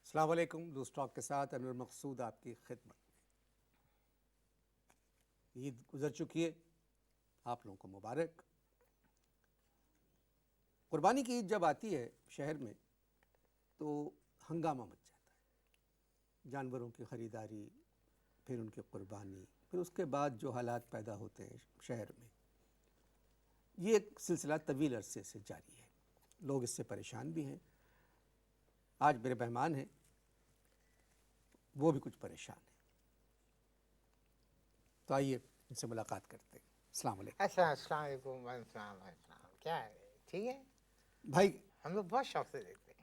अस्सलाम वालेकुम। Loose talk के साथ अनवर मकसूद आपकी खिदमत में। ईद गुजर चुकी है, आप लोगों को मुबारक। कुर्बानी की ईद जब आती है शहर में तो हंगामा मच जाता है। जानवरों की ख़रीदारी, फिर उनकी कुर्बानी, फिर उसके बाद जो हालात पैदा होते हैं शहर में, ये एक सिलसिला तवील अरसे से जारी है। लोग इससे परेशान भी हैं। आज मेरे मेहमान हैं, वो भी कुछ परेशान हैं, तो आइए इनसे मुलाकात करते हैं। अस्सलाम वालेकुम। अच्छा, अस्सलाम वालेकुम। वालेकुम सलाम, वालेकुम सलाम। क्या है, ठीक है? भाई हम लोग बहुत शौक से देखते हैं।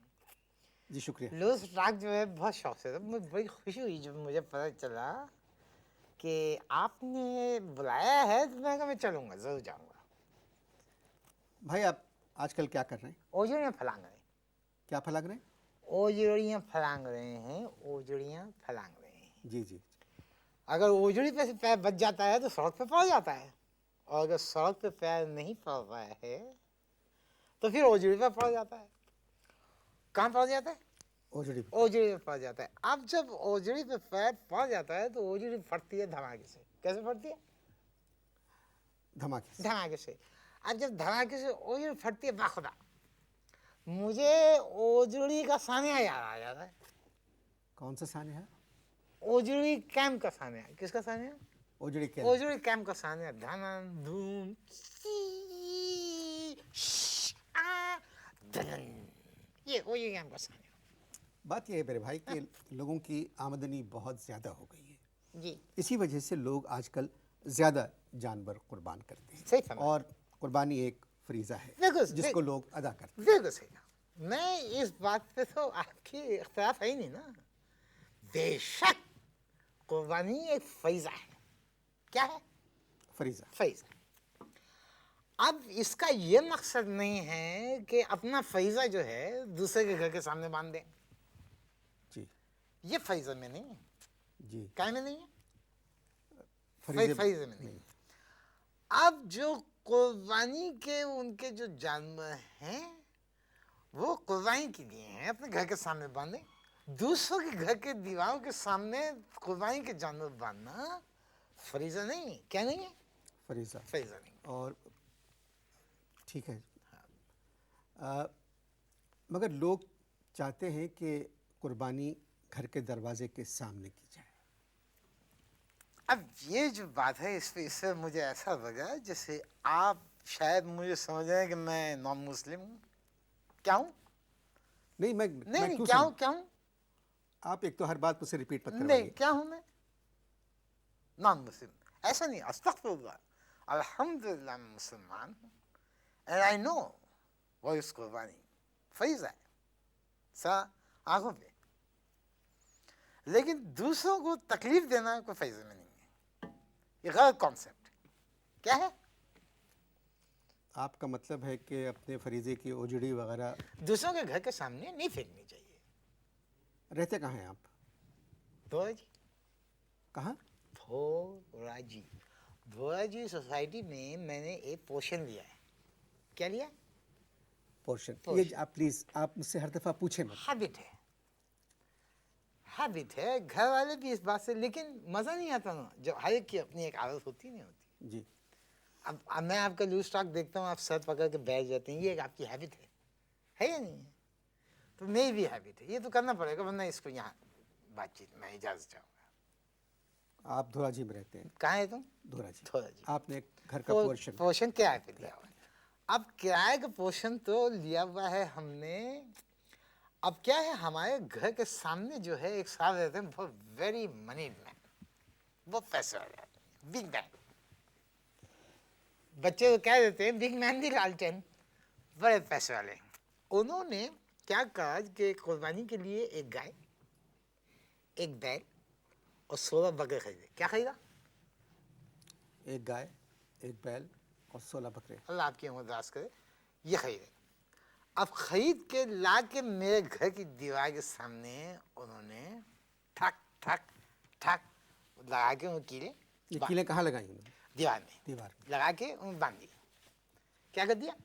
जी शुक्रिया। लूज ट्रैक जो है बहुत शौक से, तो मुझे बड़ी खुशी हुई जब मुझे पता चला कि आपने बुलाया है, तो मैं कहा मैं चलूँगा, ज़रूर जाऊँगा। भाई आप आजकल क्या कर रहे हैं? ओजड़ियाँ फलांग रहे हैं, क्या फलांग रहे हैं? ओजड़ियाँ फलांग रहे हैं, ओजड़ियाँ फलांग रहे हैं। जी जी। अगर ओजड़ी पे से पैर बच जाता है तो सड़क पे पड़ जाता है, और अगर सड़क पे पैर नहीं पड़ रहा है तो फिर ओजड़ी पे पड़ जाता है। कहाँ पड़ जाता है? ओजड़ी पे। ओजड़ी में पड़ जाता है। अब जब ओजड़ी पे पैर पड़ जाता है तो ओजड़ी फटती है धमाके से। कैसे फटती है? धमाके से। धमाके से। अब जब धमाके से ओजड़ी फटती है, बाखुदा मुझे ओजड़ी का सानिया याद आ जाता है। कौन सा सानिया है? ओजड़ी कैंप का सानिया। किसका सानिया? ओजड़ी के। ओजड़ी कैंप का सानिया। धनन धूम धनन, ये ओजड़ी कैंप का सानिया। बात यह है मेरे भाई कि लोगों की आमदनी बहुत ज़्यादा हो गई है। जी, इसी वजह से लोग आजकल ज़्यादा जानवर कुर्बान करते सही हैं फरमाया। और कुर्बानी एक फरीज़ा है बिल्कुल, जिसको लोग अदा करते हैं। बिल्कुल सही कहा। मैं इस बात पे तो आपकी इख्तिलाफ है ही नहीं ना। बेशक कुर्बानी एक फैज़ा है। क्या है? फरीज़ा। फैज़ा। अब इसका ये मकसद नहीं है कि अपना फैज़ा जो है दूसरे के घर के सामने बांध दें। जी ये फैज़ा में नहीं है। जी। काय में नहीं है? फरीज़े फैज़े में नहीं नहीं। है। अब जो कुर्बानी के उनके जो जानवर हैं वो कुर्बानी के लिए हैं, अपने घर के सामने बांधे। दूसरों के घर के दीवारों के सामने कुर्बानी के जानवर बांधना फरीजा नहीं है। क्या नहीं है? फरीज़ा। फरीजा नहीं। और ठीक है। मगर लोग चाहते हैं कि कुर्बानी घर के दरवाजे के सामने की जाए। अब ये जो बात है इससे मुझे ऐसा लगा जैसे आप शायद मुझे समझ रहे हैं कि मैं नॉन मुस्लिम हूँ। क्या हूँ? नहीं, मैं नहीं, क्यों क्या समझ। हूँ, क्या हूँ? आप एक तो हर बात मुझसे रिपीट मत नहीं, करवाइए। क्या हूँ मैं? Non Muslim. ऐसा नहीं, अस्तगफिरुल्लाह, अल्हम्दुलिल्लाह मैं मुसलमान हूँ। एंड आई नो वो इस कुर्बानी फरीजा है सा आंखों पे, लेकिन दूसरों को तकलीफ देना कोई फरीजा में नहीं है। ये गलत कॉन्सेप्ट है। क्या है? आपका मतलब है कि अपने फरीजे की ओजड़ी वगैरह। दूसरों के घर के सामने नहीं फेंकनी चाहिए। रहते कहाँ हैं आप? भोराजी। कहाँ? भोराजी। भोराजी सोसाइटी में मैंने एक पोर्शन लिया है। क्या लिया? पोर्शन। ये पोर्शन। आप प्लीज़ आप मुझसे हर दफ़ा पूछे मत। हैबिट है, हैबिट है। घर वाले भी इस बात से, लेकिन मज़ा नहीं आता ना जब हर एक की अपनी एक आदत होती नहीं होती। जी। अब मैं आपका लूज स्टॉक देखता हूँ, आप सर पकड़ के बैठ जाते हैं, ये एक आपकी हैबिट है या नहीं है? तो मेरी भी हैबिट है, ये तो करना पड़ेगा, वरना इसको यहाँ बातचीत में इजाज़त चाहूँगा। आप धोराजी में रहते हैं? कहाँ है तुम? धोराजी। धोराजी। आपने एक घर का पोर्शन। पोर्शन किराए पे लिया हुआ है। अब किराए का पोर्शन तो लिया हुआ है हमने। अब क्या है, हमारे घर के सामने जो है एक साहब रहते हैं, बहुत वेरी मनी मैन, बहुत पैसे वाले आदमी, बिग मैन। बच्चे को कह देते हैं बिग मैन दी लालटेन, बड़े पैसे वाले। उन्होंने क्या कहा कि कुर्बानी के लिए एक गाय, एक बैल और 16 बकरे खरीदे। क्या खरीदा? एक गाय, एक बैल और 16 बकरे। अल्लाह आपकी उम्र दराज करे। ये खरीदे। अब खरीद के ला के मेरे घर की दीवार के सामने उन्होंने ठक ठक ठक लगा के वो कीले, ये कीलें कहाँ लगाई उन्होंने? दीवार में दीवार में लगा के उन्हें बांध दिया। क्या कर दिया?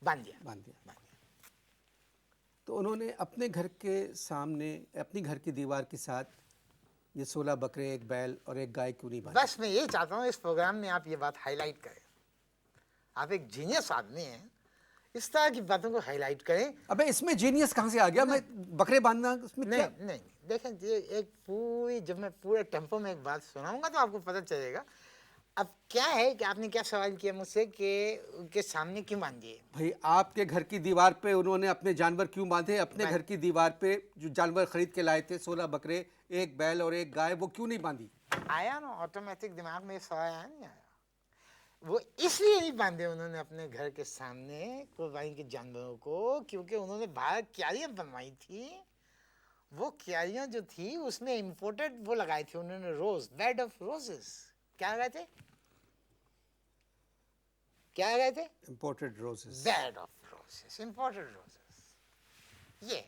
बांध दिया। बांध दिया। बांध दिया। तो उन्होंने अपने घर के सामने, अपनी घर की दीवार के साथ ये 16 बकरे, एक बैल और एक गाय क्यों नहीं बांधी? बस मैं यही चाहता हूँ इस प्रोग्राम में आप ये बात हाईलाइट करें। आप एक जीनियस आदमी हैं, इस तरह की बातों को हाईलाइट करें। अबे इसमें जीनियस कहाँ से आ गया? मैं बकरे बांधना उसमें नहीं क्या? नहीं देखें, ये एक पूरी, जब मैं पूरे टेम्पो में एक बात सुनाऊंगा तो आपको पता चलेगा। अब क्या है कि आपने क्या सवाल किया मुझसे कि उनके सामने क्यों बांध दिए? भाई आपके घर की दीवार पे उन्होंने अपने जानवर क्यों बांधे? अपने घर की दीवार पे जो जानवर खरीद के लाए थे, 16 बकरे, एक बैल और एक गाय, वो क्यों नहीं बांधी? आया ना, ऑटोमेटिक दिमाग में ये सवाल आया, नहीं आया? वो इसलिए नहीं बांधे उन्होंने अपने घर के सामने कुर्बानी के जानवरों को, क्योंकि उन्होंने बाहर क्यारियां बनवाई थी। वो क्यारियां जो थी उसमें इंपोर्टेड वो लगाए थे उन्होंने, रोज, बेड ऑफ रोजेस। क्या लगाए थे? क्या लगाए थे? Imported roses. Bed of roses, imported roses. ये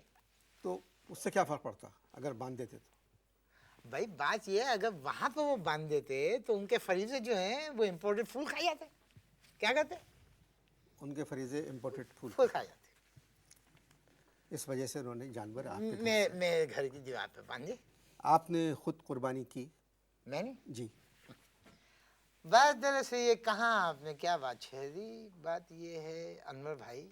तो उससे क्या फर्क पड़ता अगर बांध देते तो? भाई बात ये है, अगर वहां पर वो बांध देते तो उनके फरीजे जो हैं वो इंपोर्टेड फूल खा जाते। क्या कहते? उनके फरीजे इम्पोर्टेड फूल फूल खा जाते। इस वजह से उन्होंने जानवर आपके घर मैं घर की दीवार पे बांधे। आपने खुद कुर्बानी की? मैंने जी। बात दरअसल ये, कहाँ आपने क्या बात छेड़ दी? बात ये है अनवर भाई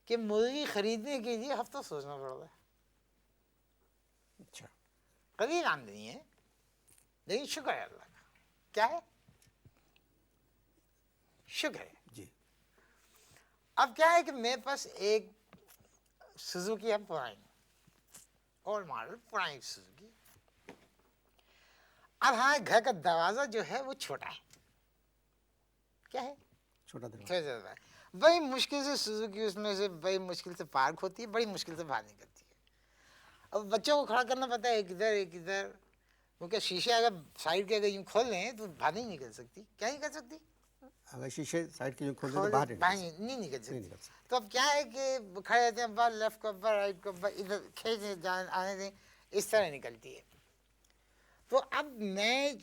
कि मुर्गी खरीदने के लिए हफ्ता सोचना पड़ रहा है। अच्छा। कभी आमदनी है, लेकिन शुक्र है अल्लाह का। क्या है? शुक्र है। जी। अब क्या है कि मेरे पास एक सुजुकी है पुरानी, ओल्ड मॉडल पुरानी सुजुकी। अब हाँ, घर का दरवाजा जो है वो छोटा है। क्या है? छोटा दरवाजा। छोटा दरवाजा है। बड़ी मुश्किल से सुजुकी उसमें से बड़ी मुश्किल से पार्क होती है, बड़ी मुश्किल से बाहर निकलती है। अब बच्चों को खड़ा करना पड़ता है, एक इधर एक इधर, क्योंकि शीशे अगर साइड के अगर यूं खोल लें तो बाहर नहीं निकल सकती। क्या नहीं कर सकती? अगर शीशे साइड के जो खोल दें तो बाहर नहीं निकल सकती। नहीं निकल सकती। तो अब क्या है कि खड़े रहते हैं, बाहर लेफ्ट को अब्बा, राइट को अब्बा, इधर खींच आने दें, इस तरह निकलती है। तो अब मैं,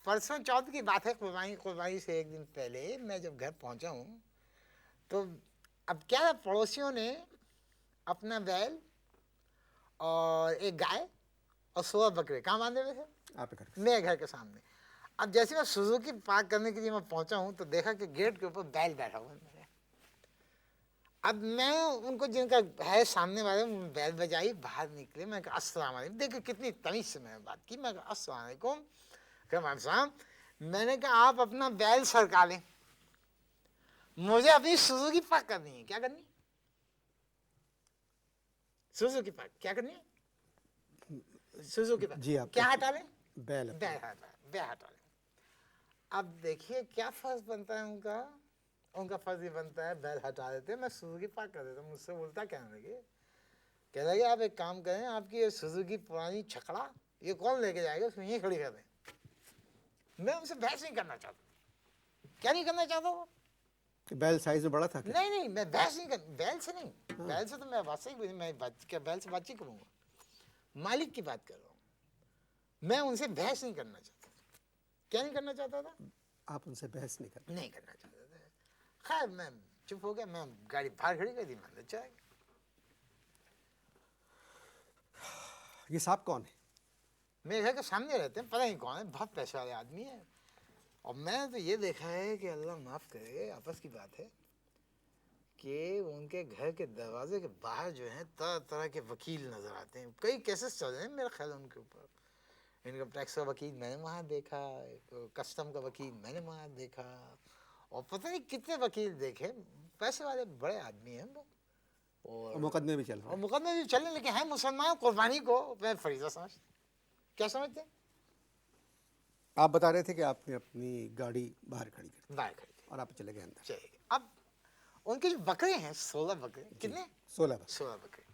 परसों चौथ की बात है, कुर्बानी से एक दिन पहले मैं जब घर पहुंचा हूँ तो अब क्या है, पड़ोसियों ने अपना बैल और एक गाय और 16 बकरे कहाँ बांधे हुए थे? आपके घर मेरे घर के सामने। अब जैसे मैं सुजुकी पार्क करने के लिए मैं पहुंचा हूं तो देखा कि गेट के ऊपर बैल बैठा हुआ है मेरे। अब मैं उनको, जिनका है सामने वाले, बैल बजाई, बाहर निकले। मैं कहा अस्सलाम वालेकुम। देखिए कितनी तमीज से मैंने बात की। मैं कहा अस्सलाम वालेकुम। साहब, मैंने कहा आप अपना बैल सरका लें, मुझे अपनी सुजुकी पार्क करनी है। क्या करनी? सुजुकी पार्क क्या करनी है? Suzuki park. जी। आप क्या हटा लें? बैल हटा लें। अब देखिए क्या फर्ज बनता है उनका। उनका फर्ज ये बनता है बैल हटा देते, मैं सुजुकी पार्क कर देता। मुझसे उल्टा कहने लगे आप एक काम करें, आपकी ये सुजुकी पुरानी छकड़ा ये कौन लेके जाएगा, उसमें यहीं खड़ी कर दें। मैं उनसे बहस नहीं करना चाहता। क्या नहीं करना चाहता वो? बैल साइज में बड़ा था क्या? नहीं मैं बहस नहीं कर, बैल से नहीं। बैल से तो मैं वास्तविक, मैं बैल से बातचीत करूंगा, मालिक की बात कर रहा हूँ। मैं उनसे बहस नहीं करना चाहता। क्या नहीं करना चाहता था? आप उनसे बहस नहीं करना चाहता था। खैर मैं चुप हो गया। मैं गाड़ी बाहर खड़ी कर दी, मैं अंदर चला गया। ये साहब कौन है? मेरे घर के सामने रहते हैं, पता नहीं कौन है, बहुत पैसे वाले आदमी है। और मैंने तो ये देखा है कि अल्लाह माफ़ करे, आपस की बात है कि उनके घर के दरवाजे के बाहर जो है तरह तरह के वकील नज़र आते हैं। कई केसेस चल रहे हैं मेरा ख्याल उनके ऊपर। इनकम टैक्स का वकील मैंने वहाँ देखा, कस्टम का वकील मैंने वहाँ देखा, और पता नहीं कितने वकील देखे। पैसे वाले बड़े आदमी हैं वो। और मुकदमे भी चल रहे हैं। और मुकदमे भी चल रहे, लेकिन है मुसलमान। कुर्बानी को मैं फरीजा समझते। क्या समझते हैं? आप बता रहे थे कि आपने अपनी गाड़ी बाहर खड़ी कर दी बाहर खड़ी और आप चले गए अंदर। चलिए, अब उनके जो बकरे हैं 16 बकरे, कितने? 16 बकरे।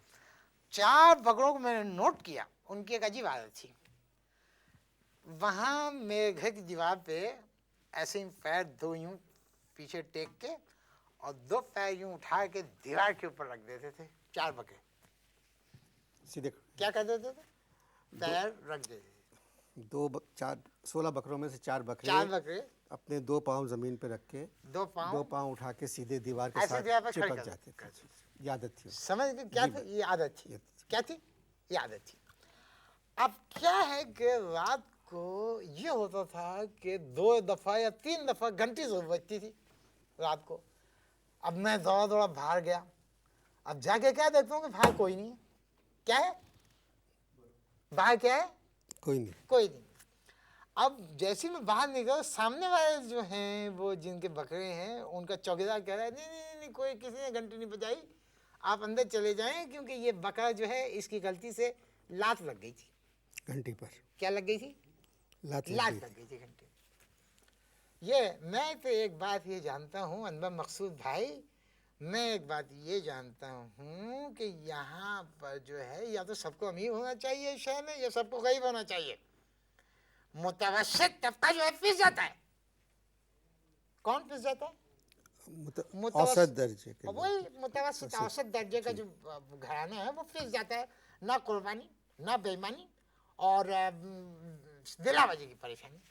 4 बकरों को मैंने नोट किया। उनकी एक अजीब आदत थी, वहां मेरे घर की दीवार पे ऐसे ही पैर दो यूं पीछे टेक के और 2 पैर यूं उठा के दीवार के ऊपर रख देते थे। 4 बकरे सीधे क्या कर देते थे? पैर रख देते थे। 16 बकरों में से 4 बकरे 4 बकरे अपने 2 पाँव जमीन पे रख के 2 पाँव 2 पाँव उठा के सीधे दीवार के ऐसे साथ दीवार पे खड़े चिपक कर जाते थे। ये आदत थी। समझ गए क्या जी, थी? ये आदत थी। ये क्या थी? ये आदत थी। अब क्या है कि रात को ये होता था कि 2 दफा या 3 दफा घंटी जरूर बजती थी रात को। अब मैं दौड़ा दौड़ा बाहर गया। अब जाके क्या देखता हूँ कि बाहर कोई नहीं है। क्या है बाहर? क्या है? कोई नहीं। कोई नहीं। अब जैसे ही मैं बाहर निकला, सामने वाले जो हैं वो जिनके बकरे हैं, उनका चौकीदार कह रहा है नहीं नहीं नहीं, कोई किसी ने घंटी नहीं बजाई, आप अंदर चले जाएं, क्योंकि ये बकरा जो है इसकी गलती से लात लग गई थी। घंटी पर क्या लग गई थी? लात लग गई थी घंटी। ये मैं तो एक बात ये जानता हूँ अनवर मकसूद भाई, मैं एक बात ये जानता हूँ कि यहाँ पर जो है या तो सबको अमीर होना चाहिए इस शहर में, या सबको गरीब होना चाहिए। मुतवस्सित तबका जो है पिस जाता है। कौन पिस जाता है? औसत दर्जे के वही मुतवस्सित औसत दर्जे का जो घराना है वो पिस जाता है। ना कुर्बानी, ना बेईमानी, और दिलाबाजी की परेशानी।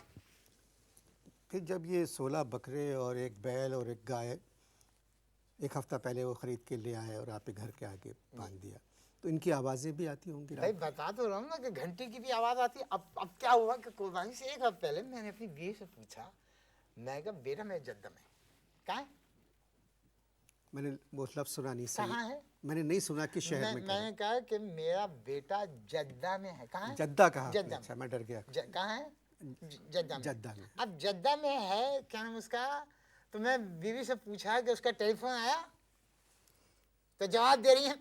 फिर जब ये 16 बकरे और एक बैल और एक गाय एक हफ्ता पहले वो खरीद के ले आए और आपके घर के आगे बांध दिया, तो इनकी आवाज़ें भी आती होंगी भाई रात? बता तो रहा हूँ ना कि घंटी की भी आवाज़ आती है। अब क्या हुआ कि कुर्बानी से एक हफ्ते पहले मैंने अपनी बीवी से पूछा, मैं कहा बेटा मैं जद्दा में। कहाँ है? मैंने वो लफ्ज़ सुना नहीं सही। कहाँ है? मैंने नहीं सुना कि शहर में मैंने कहा कि मेरा बेटा जद्दा में है। कहाँ है? जद्दा कहा? जद्दा अच्छा, मैं डर गया। कहाँ है? जद्दा में। जद्दा में। अब जद्दा में है, क्या नाम उसका? तो मैं बीवी से पूछा कि उसका टेलीफोन आया, तो जवाब दे रही है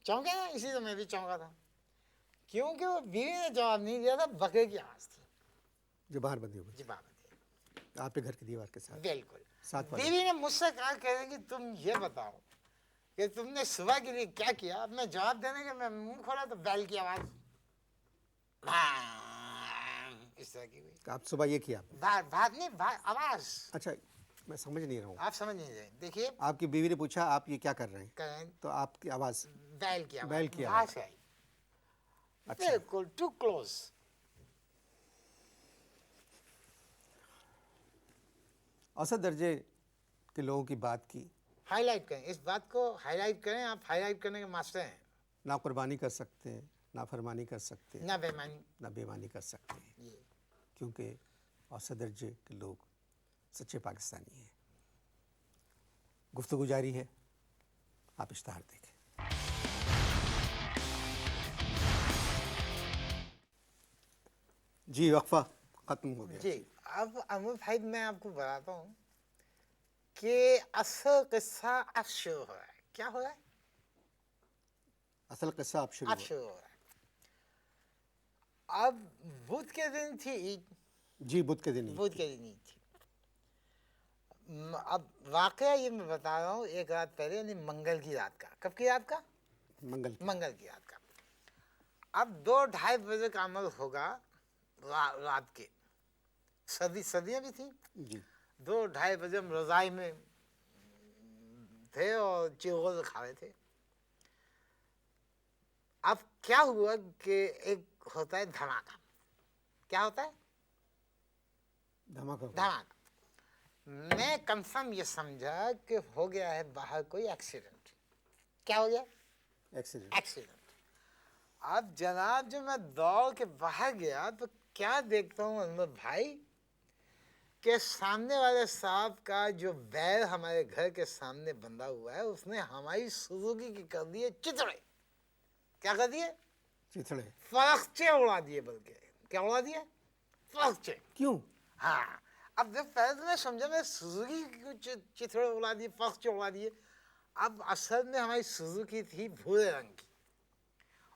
चौंके ना। इसी तो मैं भी चौंका था, क्योंकि वो बीवी ने जवाब नहीं दिया था, बकरे की आवाज थी जो बाहर बंदी हो गई जी। बाबा आपके घर की दीवार के साथ। बिल्कुल। साथ वाले। बीवी ने मुझसे कहा, कह रही कि तुम ये बताओ कि तुमने सुबह के लिए क्या किया। अब मैं जवाब देने के मैं मुंह खोला तो बैल की आवाज इस तरह की हुई। तो आप सुबह ये किया आपने? बात नहीं, आवाज। अच्छा, मैं समझ नहीं रहा हूँ। आप समझ नहीं रहे। देखिए, आपकी बीवी ने पूछा आप ये क्या कर रहे हैं, करें तो आपकी आवाज़ बैल की आवाज। बैल की बाहर आवाज़। से आई। अच्छा। बिल्कुल टू क्लोज। औसत दर्जे के लोगों की बात की। हाईलाइट करें, इस बात को हाईलाइट करें। आप हाईलाइट करने के मास्टर हैं। ना कुर्बानी कर सकते हैं, ना फरमानी कर सकते हैं, ना बेईमानी। ना बेईमानी कर सकते हैं, ये क्योंकि औसत दर्जे के लोग सच्चे पाकिस्तानी हैं। गुफ्तगू जारी है, आप इश्तहार देखें। जी, वक्फा ख़त्म हो गया। जी। अब अमर भाई मैं आपको बताता हूँ कि असल किस्सा अब शुरू हो रहा है। क्या हो रहा है? असल किस्सा अब शुरू अब हुआ। शुरू हो रहा है। अब बुध के दिन थी ईद। जी, बुध के दिन ही। बुध के दिन ईद थी। अब वाकया ये मैं बता रहा हूँ एक रात पहले, यानी मंगल की रात का। कब की रात का? मंगल की रात का। अब 2-2:30 बजे का अमल होगा रात के। सर्दियाँ भी थी जी। 2-2:30 बजे हम रज़ाई में थे और चिगोल खा रहे थे। अब क्या हुआ कि एक होता है धमाका। क्या होता है? धमाका। धमाका। मैं कंफर्म ये समझा कि हो गया है बाहर कोई एक्सीडेंट। क्या हो गया? एक्सीडेंट। अब जनाब जब मैं दौड़ के बाहर गया तो क्या देखता हूँ अनवर भाई कि सामने वाले साहब का जो बैल हमारे घर के सामने बंधा हुआ है, उसने हमारी सुजुकी की कर दिए चितड़े। क्या कर दिए? चितड़े। फरकचे उड़ा दिए। बल्कि क्या उड़ा दिए? फरकचे। क्यों? हाँ। अब जब पहले तो मैं समझा मैं सुजुकी की चितड़े उड़ा दिए, फरकचे उड़ा दिए। अब असल में हमारी सुजुकी थी भूरे रंग की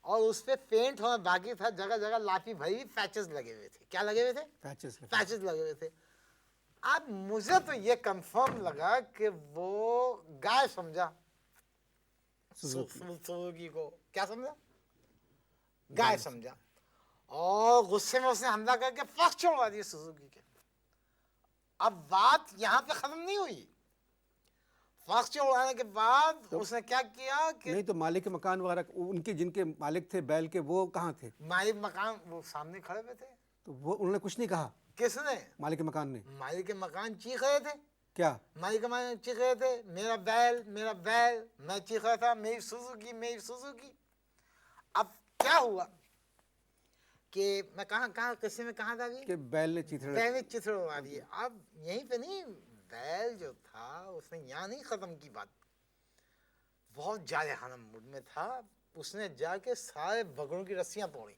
और उस पर पेंट होना बाकी था। जगह जगह लाफी भरी पैचेस लगे हुए थे। क्या लगे हुए थे? पैचेस लगे हुए थे। अब मुझे तो ये कंफर्म लगा कि वो गाय समझा सुजुकी को। क्या समझा? गाय समझा। और गुस्से में उसने हमला करके फर्क छोड़वा दिया सुजुकी के। अब बात यहाँ पे खत्म नहीं हुई। फर्स्ट उड़ाने के बाद उसने क्या किया कि नहीं तो मालिक के मकान वगैरह उनके जिनके मालिक थे बैल के वो कहाँ थे? मालिक मकान वो सामने खड़े हुए थे। तो वो उन्होंने कुछ नहीं कहा किसने? मालिक के मकान ने? मालिक के मकान चीख रहे थे। क्या? मालिक के मकान चीख रहे थे, मेरा बैल, मेरा बैल। मैं चीख रहा था, मेरी सुजुकी, मेरी सुजुकी। अब क्या हुआ कि मैं कहाँ किस्से में कहा था अभी कि बैल ने चिथड़े बैल ने चिथड़े उड़ा दिए। अब यहीं पे नहीं, बैल जो था उसने यहाँ नहीं खत्म की बात, बहुत ज्यादा हनम मूड में था। उसने जाके सारे बकरों की रस्सियां तोड़ी,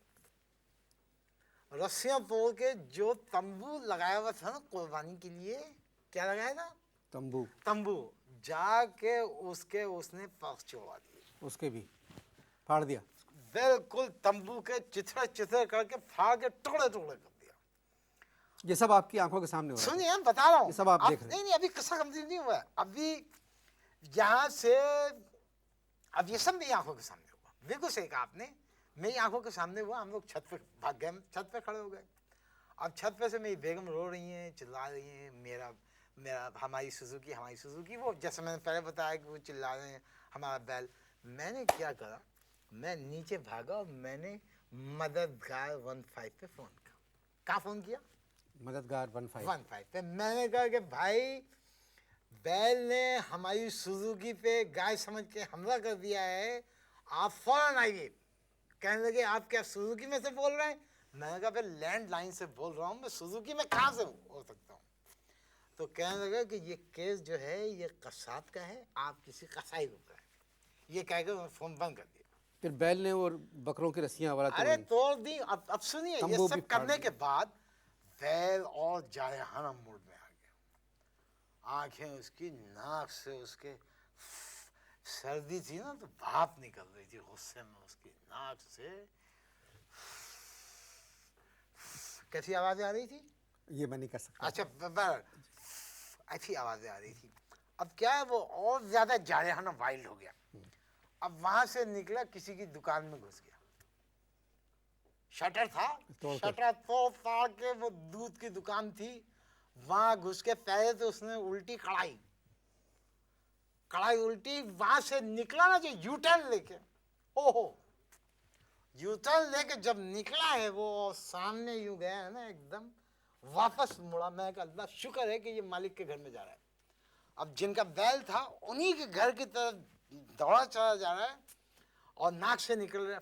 रस्सियां तोड़ के जो तंबू लगाया हुआ था ना कुर्बानी के लिए, क्या लगाया था? तंबू। तंबू जाके उसके उसने पक्ष छोड़ा दिए, उसके भी फाड़ दिया। बिल्कुल तंबू के चिथड़े चिथड़े करके फाड़ के टुकड़े टुकड़े कर दिया। ये सब आपकी आंखों के सामने हो रहा है। सुनिए हम बता रहा हूँ, ये सब आप देख रहे हैं। नहीं नहीं अभी किस्सा कंप्लीट नहीं हुआ है। अभी यहाँ से अब ये सब मेरी आंखों के सामने हुआ, बिल्कुल सही कहा आपने, मेरी आंखों के सामने हुआ। हम लोग छत पे भाग गए, छत पे खड़े हो गए। अब छत पे से मेरी बेगम रो रही हैं, चिल्ला रही हैं, मेरा मेरा हमारी सुजुकी, हमारी सुजुकी। वो जैसे मैंने पहले बताया कि वो चिल्ला रहे हैं हमारा बैल। मैंने क्या करा, मैं नीचे भागा और मैंने मददगार 15 पे फोन किया। कहाँ फोन किया? मददगार 15 पे। मैंने कहा कि भाई बैल ने हमारी सुजुकी पे गाय समझ के हमला कर दिया है, आप फौरन आइए। कहने लगे आप क्या सुजुकी में से बोल रहे हैं? मैंने कहा फिर लैंडलाइन से बोल रहा हूँ, मैं सुजुकी में कहाँ से हो सकता हूँ? तो कहने लगा कि ये केस जो है ये कसाब का है, आप किसी कसाई को करें। ये कह के फोन बंद कर दिया। फिर बैल ने और बकरों की रस्सियां वाला अरे तोड़ दी। अब सुनिए, ये तंबू भी सब फाड़ करने दिया। के बाद बैल और जायहाना मूड में आ गया। आंखें उसकी नाक से उसके सर्दी थी ना तो भाप निकल रही थी गुस्से में उसकी नाक से। कैसी आवाजें आ रही थी? ये मैं नहीं कर सकता। अच्छा ऐसी आवाजें आ रही थी। अब क्या है, वो और ज्यादा जायहाना वाइल्ड हो गया। अब वहां से निकला, किसी की दुकान में घुस गया। शटर था, शटर तोड़ के वो दूध की दुकान थी, वहां घुस के पहले तो उसने उल्टी कढ़ाई उल्टी। वहां से निकला ना जो यूटर्न लेके, ओहो यूटर्न लेके जब निकला है वो सामने यूं गया है ना, एकदम वापस मुड़ा। मैं कहा अल्लाह शुक्र है कि ये मालिक के घर में जा रहा है। अब जिनका बैल था उन्हीं के घर की तरफ दौड़ा चला जा रहा है और नाक से निकल रहा है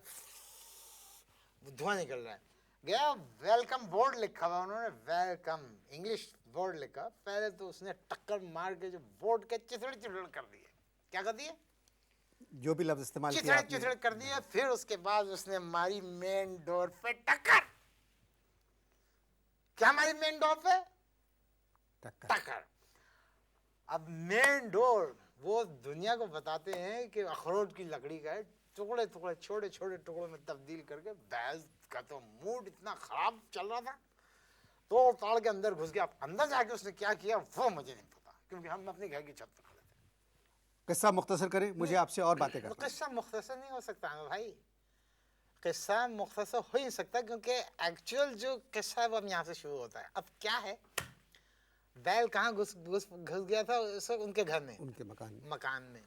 धुआं निकल रहा है। गया, वेलकम बोर्ड लिखा हुआ, उन्होंने वेलकम इंग्लिश बोर्ड लिखा। पहले तो उसने टक्कर मार के जो बोर्ड के चिथड़े चिथड़े कर दिए। क्या कर दिए? जो भी लफ्ज इस्तेमाल किया चिथड़े आपने। चिथड़े कर दिए। फिर उसके बाद उसने मारी मेन डोर पे टक्कर। क्या मारी मेन डोर पे? टक्कर। अब मेन डोर वो दुनिया को बताते हैं कि अखरोट की लकड़ी का है, टुकड़े टुकड़े छोटे छोटे टुकड़ों में तब्दील करके। बैल का तो मूड इतना खराब चल रहा था, तोड़ ताड़ के अंदर घुस गया। अंदर जाके उसने क्या किया वो मुझे नहीं पता, क्योंकि हम अपने घर की छत पर खड़े थे। किस्सा मुख्तसर करें, मुझे आपसे और बातें करना है। किस्सा मुख्तसर नहीं हो सकता है भाई, किस्सा मुख्तसर हो ही नहीं सकता, क्योंकि एक्चुअल जो किस्सा है वो अब यहाँ से शुरू होता है। अब क्या है, बैल कहाँ घुस गया था? उनके घर में, उनके मकान में।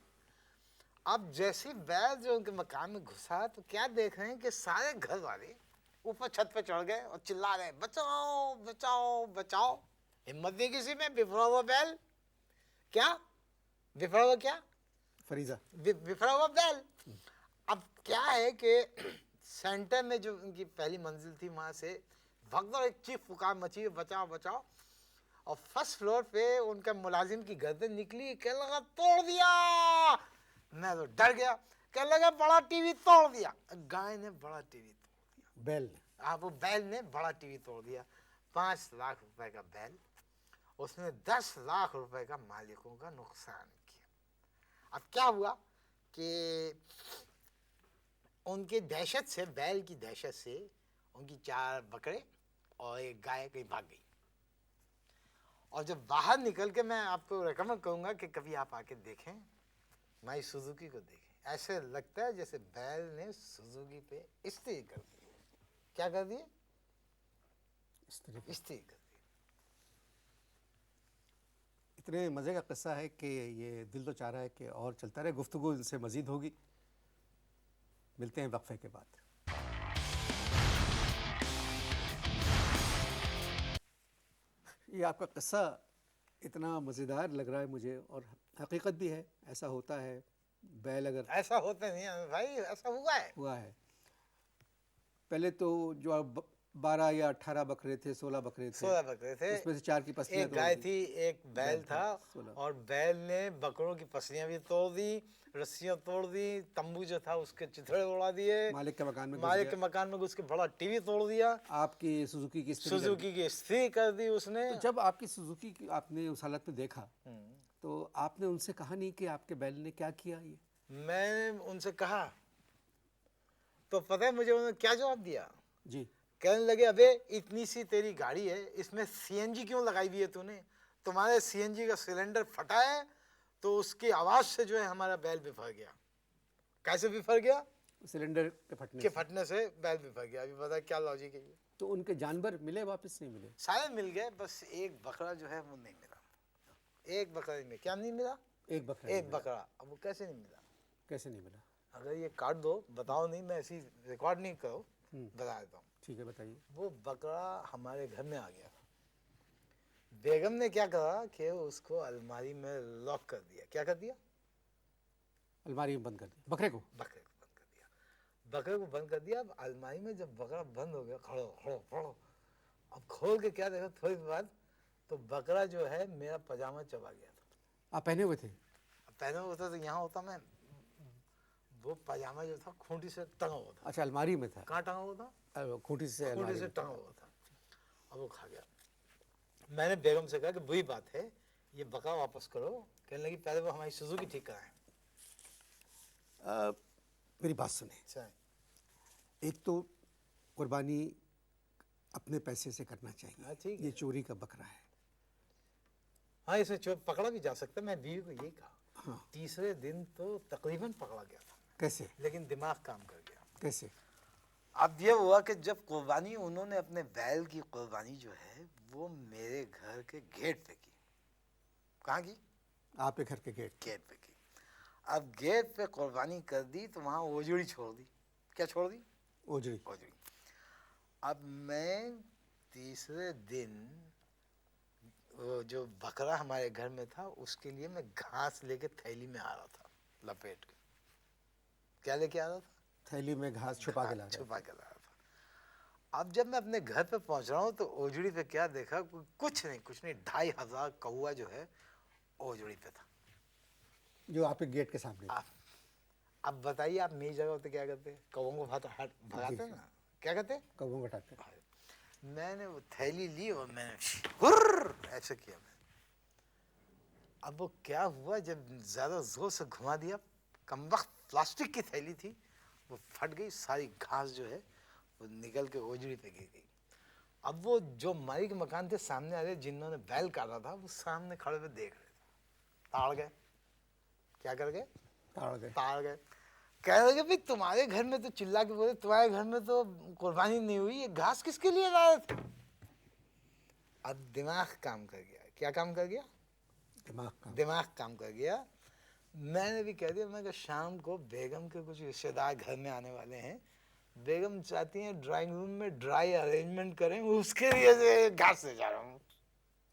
अब जैसे बैल जो उनके मकान में घुसा तो क्या देख रहे हैं कि सारे घर वाले ऊपर छत पे चढ़ गए और चिल्ला रहे हैं बचाओ बचाओ बचाओ। हिम्मत नहीं किसी में, बिफरा हुआ बैल। क्या बिफरा हुआ? क्या फरीजा? बिफरा हुआ बैल। अब क्या है कि सेंटर में जो उनकी पहली मंजिल थी वहां से भगदड़ एक चीख पुकार मची, बचाओ बचाओ। और फर्स्ट फ्लोर पे उनका मुलाजिम की गर्दन निकली, कहने लगा तोड़ दिया। मैं तो डर गया, कहने लगा बड़ा टीवी तोड़ दिया। गाय ने बड़ा टीवी तोड़ दिया, बैल ने। हाँ वो बैल ने बड़ा टीवी तोड़ दिया। 5 लाख रुपए का बैल, उसने 10 लाख रुपए का मालिकों का नुकसान किया। अब क्या हुआ कि उनके दहशत से, बैल की दहशत से, उनकी 4 बकरे और एक गाय कहीं भाग गई। और जब बाहर निकल के, मैं आपको रेकमेंड करूंगा कि कभी आप आके देखें, माई सुजुकी को देखें। ऐसे लगता है जैसे बैल ने सुजुकी पे इस्त्री कर दी। क्या कर दिए? इस्त्री कर दी। इतने मज़े का किस्सा है कि ये दिल तो चाह रहा है कि और चलता रहे, गुफ्तगू इनसे मज़ीद होगी। मिलते हैं वक्फे के बाद। ये आपका किस्सा इतना मज़ेदार लग रहा है मुझे, और हकीकत भी है, ऐसा होता है। बैल अगर ऐसा होता नहीं है भाई, ऐसा हुआ है। पहले तो जो 12 या 18 बकरे थे, 16 बकरे थे, 16 बकरे थे, उसमें से 4 की पसलियां एक गाय थी, एक बैल था, 16। और बैल ने बकरों की पसलियां भी तोड़ दी, रस्सियां तोड़ दी, तंबू जो था उसके चिथड़े उड़ा दिए, मालिक के मकान में घुस मालिक गया। के मकान में घुस के बड़ा टीवी तोड़ दिया, आपकी सुजुकी की स्त्री कर दी। सुजुकी की स्त्री कर दी उसने। तो जब आपकी सुजुकी की आपने उस हालत में देखा, तो आपने उनसे कहा नहीं कि आपके बैल ने क्या किया? ये मैंने उनसे कहा तो पता है मुझे उन्होंने क्या जवाब दिया? जी, कहने लगे, अबे इतनी सी तेरी गाड़ी है, इसमें सीएनजी क्यों लगाई हुई है तूने? तुम्हारे सीएनजी का सिलेंडर फटा है, तो उसकी आवाज से जो है हमारा बैल बिफर गया। कैसे बिफर गया? सिलेंडर के फटने से बैल बिफर गया। अभी पता है क्या लॉजिक है ये? तो उनके जानवर मिले, वापस नहीं मिले? सारे मिल गए, बस एक बकरा जो है वो नहीं मिला। एक बकरा नहीं मिला। क्या नहीं मिला? एक बकरा एक बकरा। अब वो कैसे नहीं मिला? कैसे नहीं मिला? अगर ये काट दो, बताओ नहीं, मैं ऐसी रिकॉर्ड नहीं करो, बता देता हूँ। ठीक है, बताइए। वो बकरा हमारे घर में आ गया। बेगम ने क्या करा कि उसको अलमारी में लॉक कर दिया। क्या कर दिया? अलमारी में बंद कर दिया बकरे को। बकरे को बंद कर दिया। बकरे को बंद कर दिया। अब अलमारी में जब बकरा बंद हो गया, खड़ो खड़ो खड़ो, अब खोल के क्या देखा थोड़ी देर बाद, तो बकरा जो है मेरा पजामा चबा गया था। आप पहने हुए थे? अब पहले होता तो यहाँ होता मैं, वो पजामा जो था खूंटी से टंगा हुआ था। अच्छा, अलमारी में था? कहाँ टंगा हुआ था? खूंटी से खूंटी से टंगा हुआ था। अब वो खा गया। मैंने बेगम से कहा कि बुरी बात है, ये बकरा वापस करो। कहने लगी पहले वो हमारी सुजुकी ठीक कराएं। मेरी बात सुने। अच्छा, एक तो कुर्बानी अपने पैसे से करना चाहिए। हाँ, ठीक है। ये चोरी का बकरा है। हाँ, इसे पकड़ा भी जा सकता है। मैं बीवी को यही कहा। हाँ। तीसरे दिन तो तकरीबन पकड़ा गया था, कैसे? लेकिन दिमाग काम कर गया। कैसे? अब ये हुआ कि जब कुर्बानी उन्होंने अपने बैल की कुर्बानी जो है वो मेरे घर के गेट पे की। कहाँ की? आपके घर के गेट पे की। अब गेट पे कुर्बानी कर दी तो वहाँ ओजड़ी छोड़ दी। क्या छोड़ दी? ओजड़ी। अब मैं तीसरे दिन वो जो बकरा हमारे घर में था उसके लिए मैं घास लेके थैली में आ रहा था लपेट के। क्या लेके आ रहा था? थैली में घास छुपा के ला रहा था। अब जब मैं अपने घर पे पहुंच रहा हूँ तो ओजड़ी पे क्या देखा? कुछ नहीं 2500 कौआ जो है ओजड़ी पे था, जो आपके गेट के सामने। अब बताइए, आप मेरी जगह होते क्या करते? कौओं को भगाते ना? क्या कहते? कौओं को हटाते। मैंने वो थैली ली और मैंने हुर्र ऐसे किया। अब वो क्या हुआ, जब ज्यादा जोर से घुमा दिया, कमबख्त प्लास्टिक की थैली थी, वो फट गई। सारी घास जो है वो निकल के ओजड़ी पे गिर गई। अब वो जो मालिक के मकान थे सामने आ रहे, जिन्होंने बैल काटा था, वो सामने खड़े हुए देख रहे थे। ताड़ गए। क्या कर गए? ताड़ गए। कह रहे कि भाई तुम्हारे घर में तो चिल्ला के बोले, तुम्हारे घर में तो कुर्बानी नहीं हुई, ये घास किसके लिए ला रहे थे? अब दिमाग काम कर गया। क्या काम कर गया? दिमाग काम कर गया। मैंने भी कह दिया, मैं शाम को बेगम के कुछ रिश्तेदार घर में आने वाले हैं, बेगम चाहती हैं ड्राइंग रूम में ड्राई अरेंजमेंट करें, उसके लिए घास ले जा रहा हूँ।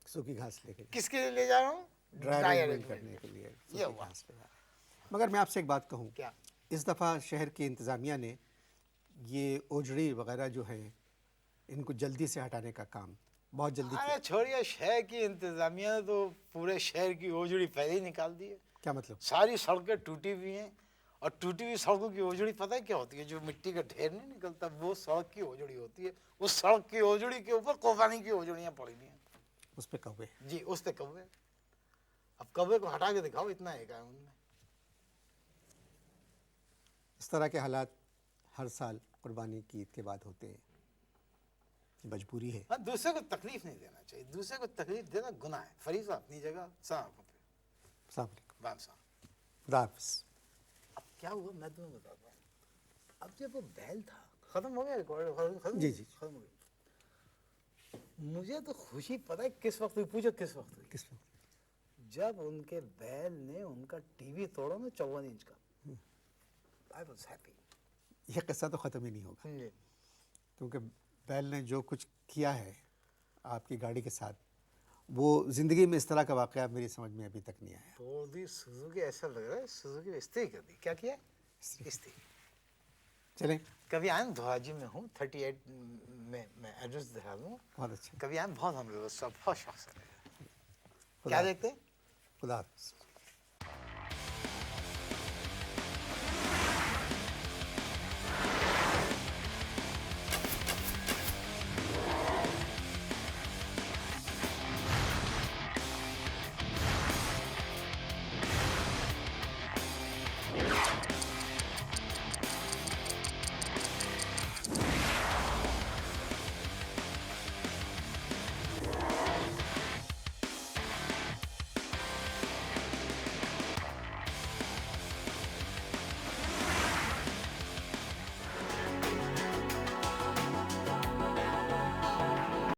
सूखी घास लेके। किसके लिए ले जा रहा हूँ? ड्राई अरेंजमेंट करने के लिए सूखी घास पे। मगर मैं आपसे एक बात कहूँ। क्या? इस दफ़ा शहर की इंतज़ामिया ने ये ओजड़ी वगैरह जो है इनको जल्दी से हटाने का काम बहुत जल्दी किया। अरे छोड़िए, शहर की इंतजामिया ने तो पूरे शहर की ओजड़ी पहले ही निकाल दी है। क्या मतलब? सारी सारी सड़कें टूटी हुई हैं, और टूटी हुई सड़कों की ओजड़ी पता है क्या होती है? जो मिट्टी का ढेर नहीं निकलता, वो सड़क की ओजड़ी होती है। उस सड़क की ओजड़ी के ऊपर कुर्बानी की ओजड़ियाँ पड़ी हुई हैं। उस पे कौवे। जी, उस पे कौवे। अब कौवे को हटा के दिखाओ, इतना है क्या उनमें? इस तरह के हालात हर साल कुर्बानी की ईद के बाद होते हैं। मजबूरी है। हाँ, दूसरे को तकलीफ नहीं देना चाहिए। दूसरे को तकलीफ देना गुनाह है। फरीसा अपनी जगह, साहब अब क्या हुआ मैं तुम्हें बताता हूँ। अब जब वो बैल था, खत्म हो गया रिकॉर्ड? जी जी, खत्म हो गया। मुझे तो खुशी पता है किस वक्त हुई? पूछो किस वक्त हुई? किस वक्त? जब उनके बैल ने उनका टीवी तोड़ा ना 54 इंच का, आई वाज हैप्पी। ये किस्सा तो ख़त्म ही नहीं होगा, जी। क्योंकि बैल ने जो कुछ किया है आपकी गाड़ी के साथ, वो ज़िंदगी में इस तरह का वाक़या मेरी समझ में अभी तक नहीं आया। तो दी सुजुकी, ऐसा लग रहा है सुजुकी इस्त्री कर दी। क्या किया? इस्त्री। चलें, कभी आए ना, धोराजी में हूँ 38 में, मैं एड्रेस दिखा दूँ। बहुत अच्छे। कभी आए, बहुत हम लोग सब बहुत शौक से। खुदा क्या देखते? खुदा हाफ़िज़।